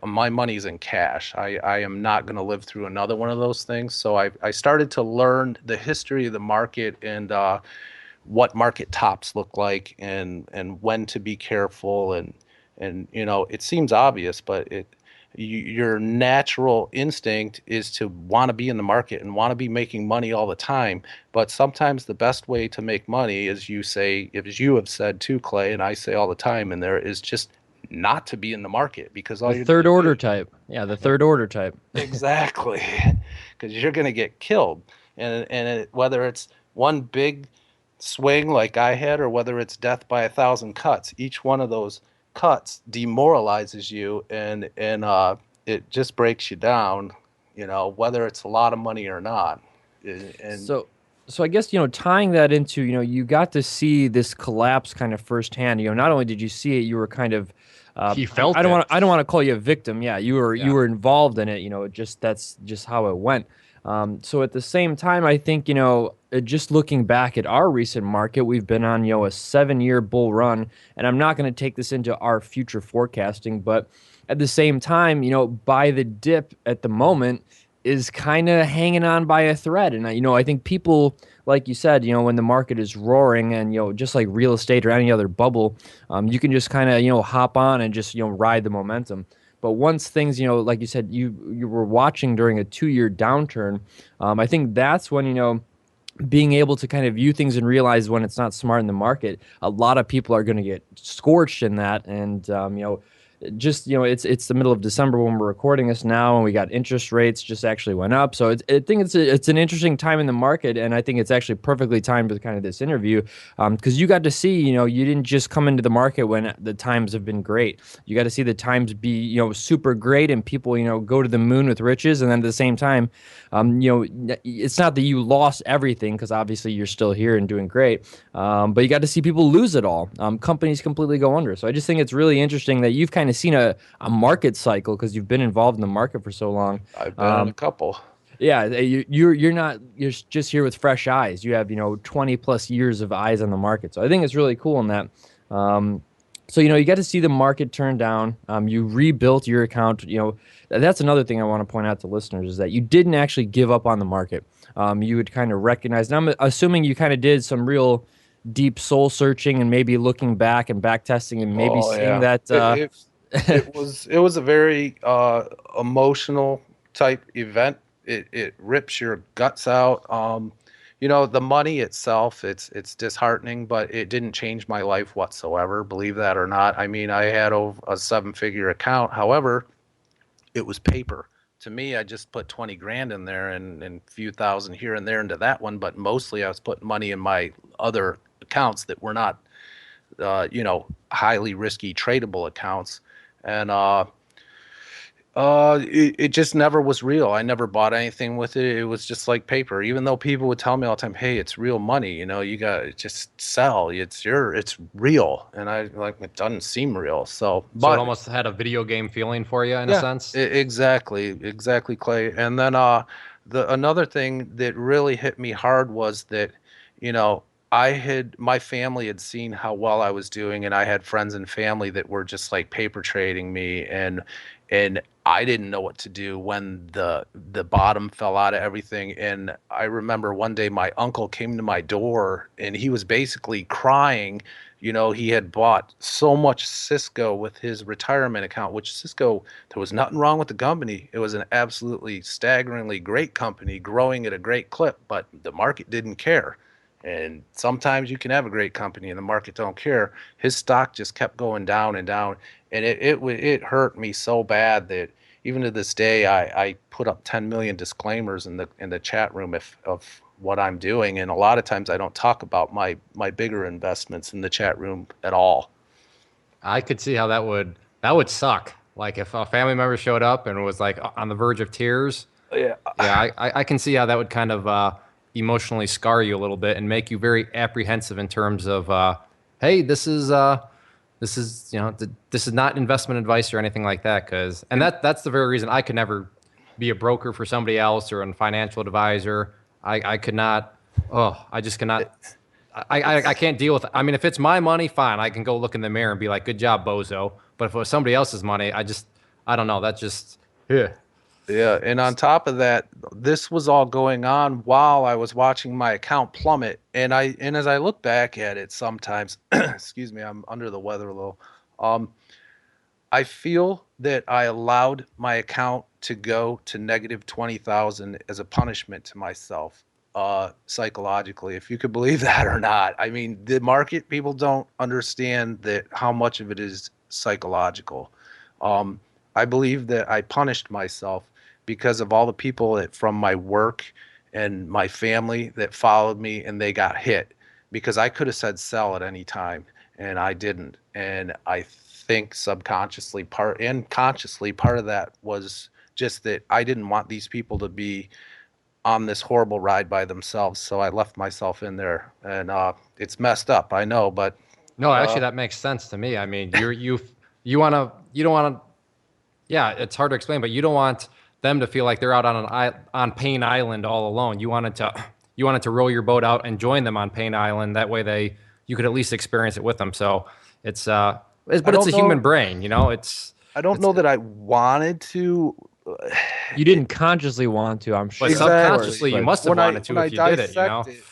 My money's in cash. I am not going to live through another one of those things. So I started to learn the history of the market and what market tops look like and when to be careful and it seems obvious, but your natural instinct is to want to be in the market and want to be making money all the time. But sometimes the best way to make money, as you say, as you have said too, Clay, and I say all the time, and there is just not to be in the market, because all the Oh, you're third going to order do. type. Yeah, the third order type. Exactly, because you're going to get killed, and whether it's one big swing like I had, or whether it's death by a thousand cuts, each one of those cuts demoralizes you, and it just breaks you down. Whether it's a lot of money or not, and So So I guess, tying that into, you got to see this collapse kind of firsthand. Not only did you see it, you were kind of, He felt it. I don't want to call you a victim. Yeah, you Yeah. were involved in it. That's just how it went. So at the same time, I think, just looking back at our recent market, we've been on, a 7-year bull run, and I'm not going to take this into our future forecasting, but at the same time, by the dip at the moment is kind of hanging on by a thread. And I think people, like you said, when the market is roaring and, just like real estate or any other bubble, you can just kind of, hop on and just, ride the momentum. But once things, like you said, you were watching during a 2-year downturn, I think that's when, being able to kind of view things and realize when it's not smart in the market, a lot of people are going to get scorched in that. And, just it's the middle of December when we're recording this now, and we got interest rates just actually went up. So I think it's an interesting time in the market, and I think it's actually perfectly timed with kind of this interview, because you got to see, you didn't just come into the market when the times have been great. You got to see the times be super great, and people go to the moon with riches, and then at the same time, it's not that you lost everything, because obviously you're still here and doing great, but you got to see people lose it all. Companies completely go under. So I just think it's really interesting that you've kind of seen a market cycle because you've been involved in the market for so long. I've been in a couple. Yeah, you're just here with fresh eyes. You have 20 plus years of eyes on the market. So I think it's really cool in that. So you got to see the market turn down. You rebuilt your account. That's another thing I want to point out to listeners is that you didn't actually give up on the market. You would kind of recognize. And I'm assuming you kind of did some real deep soul searching and maybe looking back and back testing and maybe seeing that. It was a very emotional type event. It rips your guts out. The money itself, it's disheartening, but it didn't change my life whatsoever, believe that or not. I mean, I had a 7-figure account. However, it was paper. To me, I just put 20 grand in there and a few thousand here and there into that one, but mostly I was putting money in my other accounts that were not highly risky tradable accounts. And it just never was real. I never bought anything with it. It was just like paper, even though people would tell me all the time, hey, it's real money. You got to just sell. It's real. And I like, it doesn't seem real. So it almost had a video game feeling for you in a sense. Exactly, Clay. And then another thing that really hit me hard was that, my family had seen how well I was doing, and I had friends and family that were just like paper trading me, and I didn't know what to do when the bottom fell out of everything. And I remember one day my uncle came to my door and he was basically crying. He had bought so much Cisco with his retirement account, which Cisco, there was nothing wrong with the company. It was an absolutely staggeringly great company growing at a great clip, but the market didn't care. And sometimes you can have a great company and the market don't care. His stock just kept going down and down. And it hurt me so bad that even to this day, I put up 10 million disclaimers in the chat room of what I'm doing. And a lot of times I don't talk about my bigger investments in the chat room at all. I could see how that would suck. Like if a family member showed up and was like on the verge of tears. Yeah. Yeah, I can see how that would kind of emotionally scar you a little bit and make you very apprehensive in terms of, hey, this is not investment advice or anything like that. That's the very reason I could never be a broker for somebody else or a financial advisor. I could not. Oh, I just cannot. I can't deal with it. I mean, if it's my money, fine. I can go look in the mirror and be like, good job, bozo. But if it was somebody else's money, I don't know. That just, yeah. Yeah, and on top of that, this was all going on while I was watching my account plummet. And as I look back at it sometimes, excuse me, I'm under the weather a little. I feel that I allowed my account to go to negative 20,000 as a punishment to myself, psychologically, if you could believe that or not. I mean, the market, people don't understand that how much of it is psychological. I believe that I punished myself because of all the people from my work and my family that followed me and they got hit, because I could have said sell at any time and I didn't. And I think subconsciously and consciously part of that was just that I didn't want these people to be on this horrible ride by themselves. So I left myself in there, and it's messed up, I know, but No, actually, that makes sense to me. I mean, you don't want to. Yeah, it's hard to explain, but you don't want them to feel like they're out on Pain Island all alone. You wanted to roll your boat out and join them on Pain Island. That way, you could at least experience it with them. So but it's don't a human know. brain, you know. I don't know that I wanted to. You didn't consciously want to, I'm But sure. subconsciously, you But must have wanted to When I if you did it, you dissect know. it,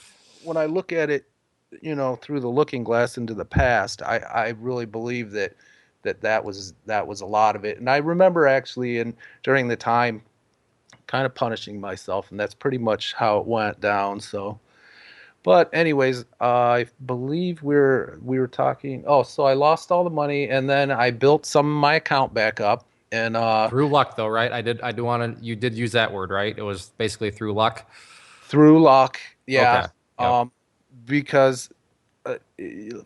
when I look at it, through the looking glass into the past, I really believe that was a lot of it. And I remember actually, during the time, kind of punishing myself, and that's pretty much how it went down. So, but anyways, I believe we were talking. Oh, so I lost all the money, and then I built some of my account back up, and Through luck, though, right? I do want to. You did use that word, right? It was basically through luck. through luck, yeah, Okay. Yep. because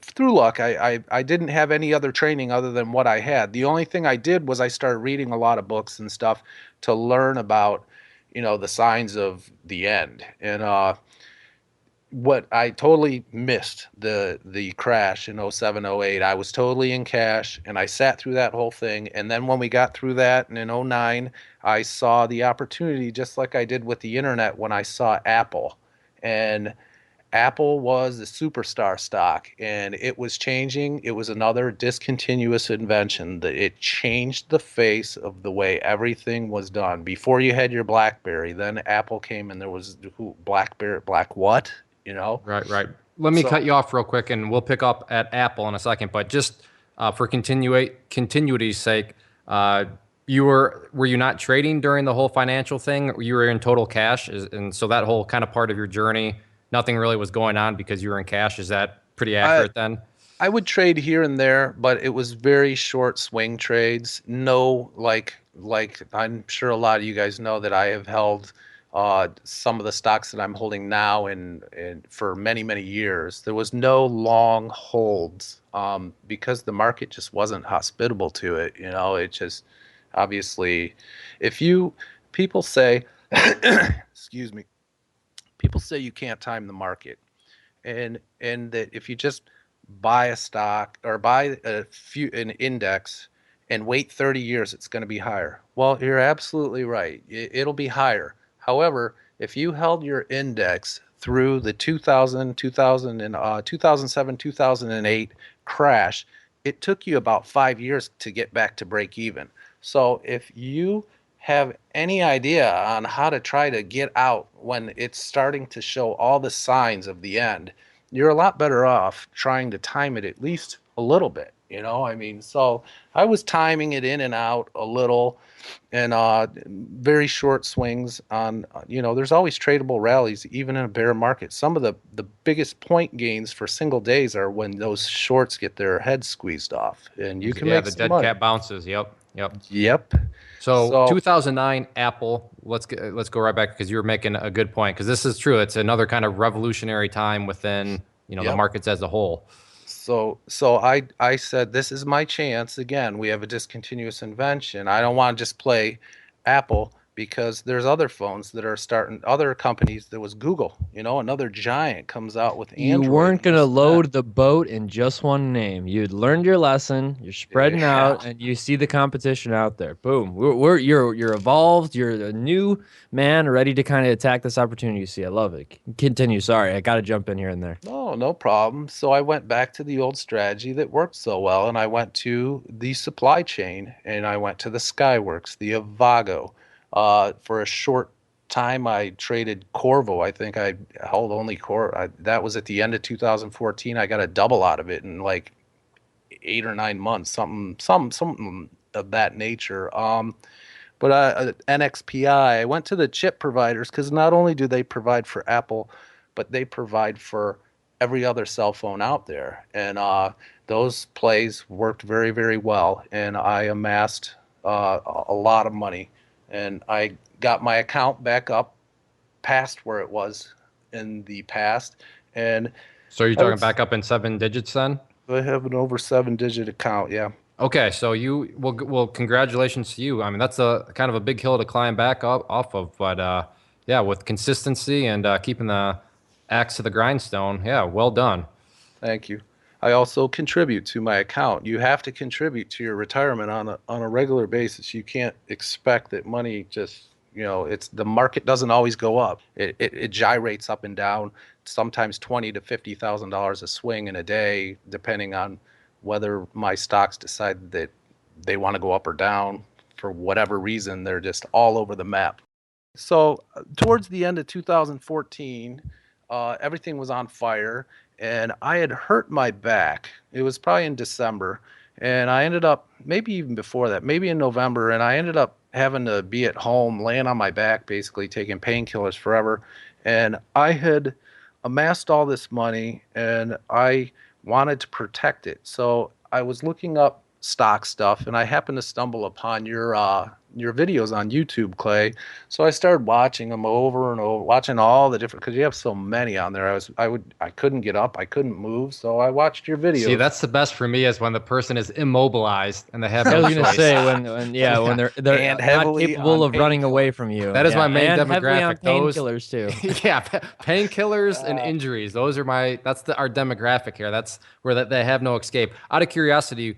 through luck, I didn't have any other training other than what I had. The only thing I did was I started reading a lot of books and stuff to learn about, the signs of the end. And what I totally missed the crash in '07, '08. I was totally in cash, and I sat through that whole thing. And then when we got through that, and in '09, I saw the opportunity, just like I did with the internet when I saw Apple. And Apple was the superstar stock, and it was changing. It was another discontinuous invention that it changed the face of the way everything was done. Before you had your BlackBerry, then Apple came, and there was BlackBerry, Black what? Right, right. Let me So cut you off real quick, and we'll pick up at Apple in a second. But just for continuity's sake, were you not trading during the whole financial thing? You were in total cash, and so that whole kind of part of your journey, nothing really was going on because you were in cash. Is that pretty I accurate then? I would trade here and there, but it was very short swing trades. No, like I'm sure a lot of you guys know that I have held some of the stocks that I'm holding now and for many, many years. There was no long holds because the market just wasn't hospitable to it. It just obviously, if you people say, excuse me, people say you can't time the market, and that if you just buy a stock or buy an index and wait 30 years, it's going to be higher. Well, you're absolutely right. It'll be higher. However, if you held your index through the 2007, 2008 crash, it took you about 5 years to get back to break even. So if you have any idea on how to try to get out when it's starting to show all the signs of the end, you're a lot better off trying to time it at least a little bit. I mean, so I was timing it in and out a little, and very short swings on, there's always tradable rallies even in a bear market. Some of the biggest point gains for single days are when those shorts get their heads squeezed off, and you can Yeah, make the some dead money. cat bounces. Yep, yep. Yep. So So 2009 Apple. Let's go right back because you were making a good point because this is true. It's another kind of revolutionary time within the yep. markets as a whole. So I said, this is my chance. Again, we have a discontinuous invention. I don't want to just play Apple because there's other phones that are starting, other companies. There was Google, another giant comes out with you Android. weren't and going to this and that. load the boat in just one name. You'd learned your lesson. You're spreading Yeah. out, and you see the competition out there. Boom. You're evolved. You're a new man, ready to kind of attack this opportunity you see. I love it. Continue. Sorry, I got to jump in here and there. No problem. So I went back to the old strategy that worked so well, and I went to the supply chain, and I went to the Skyworks, the Avago. For a short time, I traded Corvo. I think I held only that was at the end of 2014. I got a double out of it in like 8 or 9 months, something of that nature. But NXPI, I went to the chip providers because not only do they provide for Apple, but they provide for every other cell phone out there. And those plays worked very, very well. And I amassed a lot of money. And I got my account back up past where it was in the past. And So you're I talking would back up in 7 digits then? I have an over 7-digit account. Yeah. Okay, so congratulations to you. I mean, that's a kind of a big hill to climb back off of, but yeah, with consistency and keeping the axe to the grindstone. Yeah, well done. Thank you. I also contribute to my account. You have to contribute to your retirement on a regular basis. You can't expect that money just, it's the market doesn't always go up. It gyrates up and down, sometimes $20,000 to $50,000 a swing in a day, depending on whether my stocks decide that they want to go up or down for whatever reason. They're just all over the map. So towards the end of 2014, everything was on fire, and I had hurt my back. It was probably in December, and I ended up, maybe even before that, maybe in November, and I ended up having to be at home, laying on my back, basically taking painkillers forever. And I had amassed all this money, and I wanted to protect it. So I was looking up stock stuff, and I happened to stumble upon your videos on YouTube, Clay. So I started watching them over and over, watching all the different, because you have so many on there. I couldn't get up, I couldn't move, so I watched your videos. See, that's the best for me is when the person is immobilized and they have I no was gonna choice. say when they're And not heavily capable on of running away from you. That is my main and heavily on demographic. Those painkillers too. yeah, painkillers and injuries. Those are our demographic here. That's where they have no escape. Out of curiosity,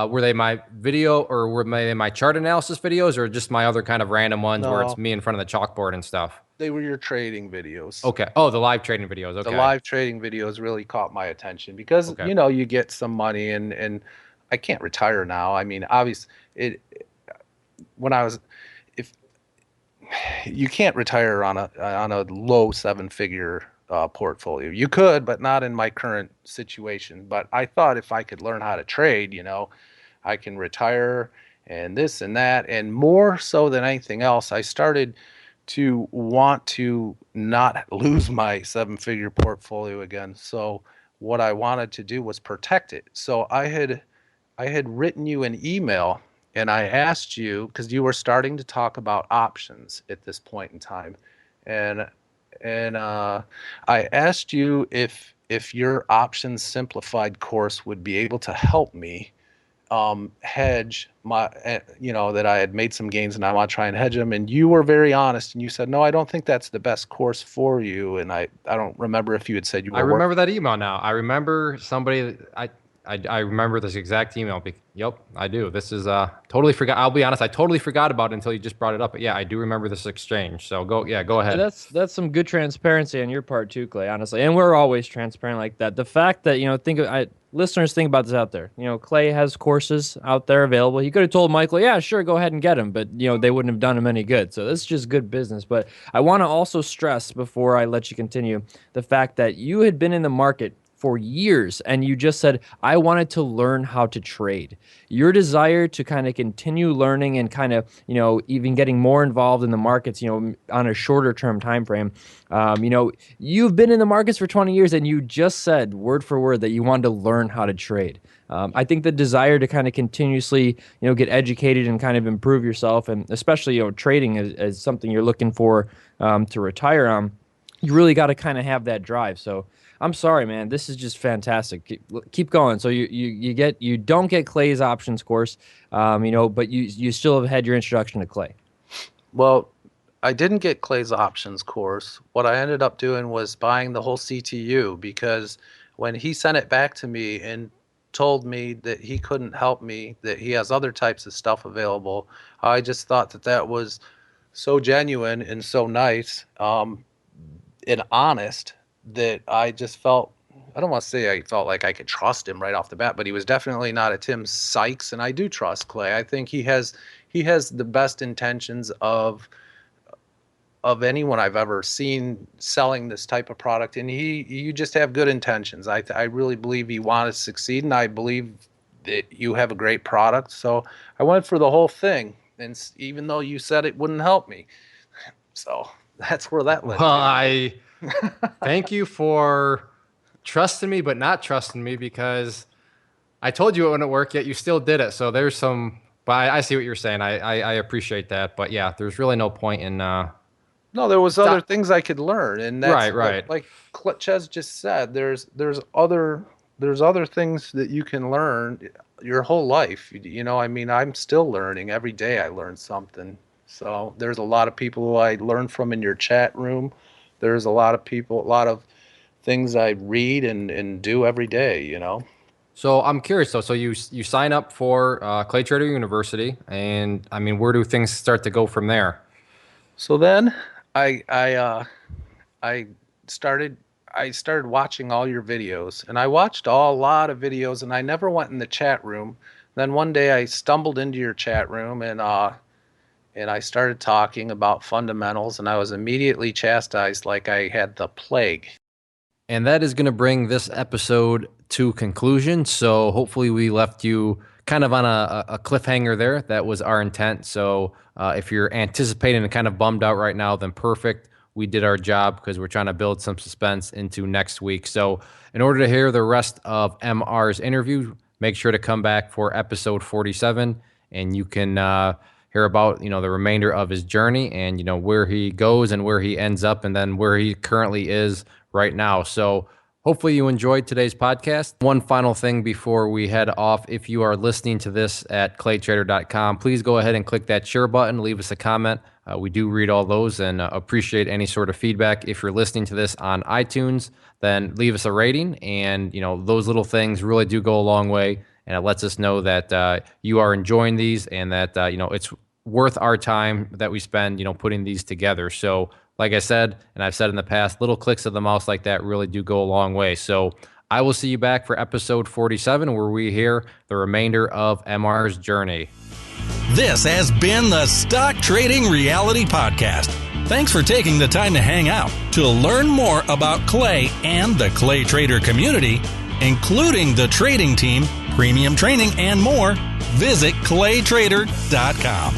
were they my video or were they my chart analysis videos or just my other kind of random ones where it's No. me in front of the chalkboard and stuff? They were your trading videos. Okay. Oh, the live trading videos. Okay. The live trading videos really caught my attention because Okay. you get some money, and I can't retire now. I mean, obviously, when I was, if you can't retire on a low seven-figure portfolio. You could, but not in my current situation. But I thought if I could learn how to trade, I can retire and this and that. And more so than anything else, I started to want to not lose my seven-figure portfolio again. So what I wanted to do was protect it. So I had written you an email, and I asked you, because you were starting to talk about options at this point in time, and I asked you if your options simplified course would be able to help me hedge my, that I had made some gains and I want to try and hedge them. And you were very honest, and you said, no, I don't think that's the best course for you. And I don't remember if you had said you were. I remember that email now. I remember somebody. I remember this exact email. Yep, I do. This is totally forgot. I'll be honest. I totally forgot about it until you just brought it up. But yeah, I do remember this exchange. So go ahead. That's some good transparency on your part too, Clay. Honestly, and we're always transparent like that. The fact that listeners think about this out there. Clay has courses out there available. He could have told Michael, yeah, sure, go ahead and get them, but they wouldn't have done him any good. So this is just good business. But I want to also stress before I let you continue the fact that you had been in the market for years, and you just said, I wanted to learn how to trade. Your desire to kind of continue learning and kind of, even getting more involved in the markets, on a shorter term time frame. You've been in the markets for 20 years, and you just said word for word that you wanted to learn how to trade. I think the desire to kind of continuously, get educated and kind of improve yourself, and especially, trading as something you're looking for to retire on, you really got to kind of have that drive. So I'm sorry, man. This is just fantastic. Keep going. So you don't get Clay's options course, but you still have had your introduction to Clay. Well, I didn't get Clay's options course. What I ended up doing was buying the whole CTU, because when he sent it back to me and told me that he couldn't help me, that he has other types of stuff available, I just thought that was so genuine and so nice and honest that I just felt, I don't want to say I felt like I could trust him right off the bat, but he was definitely not a Tim Sykes, and I do trust Clay. I think he has the best intentions of anyone I've ever seen selling this type of product, and you just have good intentions. I really believe he wanted to succeed, and I believe that you have a great product. So I went for the whole thing, and even though you said it wouldn't help me, so that's where that led. Well, I thank you for trusting me, but not trusting me, because I told you it wouldn't work, yet you still did it. So there's some, but I see what you're saying. I appreciate that. But yeah, there's really no point in. No, there was other things I could learn, and that's right. Like Ches just said, there's other things that you can learn your whole life. I mean, I'm still learning every day. I learn something. So there's a lot of people who I learn from in your chat room. There's a lot of people, a lot of things I read and do every day, you know. So I'm curious though. So you sign up for Clay Trader University, and I mean, where do things start to go from there? So then I started watching all your videos, and I watched a lot of videos, and I never went in the chat room. Then one day I stumbled into your chat room, and I started talking about fundamentals, and I was immediately chastised like I had the plague. And that is going to bring this episode to conclusion. So hopefully we left you kind of on a cliffhanger there. That was our intent. So if you're anticipating and kind of bummed out right now, then perfect. We did our job because we're trying to build some suspense into next week. So in order to hear the rest of MR's interview, make sure to come back for episode 47, and you can hear about, the remainder of his journey and, where he goes and where he ends up and then where he currently is right now. So hopefully you enjoyed today's podcast. One final thing before we head off, if you are listening to this at claytrader.com, please go ahead and click that share button, leave us a comment. We do read all those and appreciate any sort of feedback. If you're listening to this on iTunes, then leave us a rating. And, those little things really do go a long way. And it lets us know that you are enjoying these and that, it's worth our time that we spend, putting these together. So like I said, and I've said in the past, little clicks of the mouse like that really do go a long way. So I will see you back for episode 47, where we hear the remainder of MR's journey. This has been the Stock Trading Reality Podcast. Thanks for taking the time to hang out. To learn more about Clay and the Clay Trader community, including the trading team, premium training, and more, visit claytrader.com.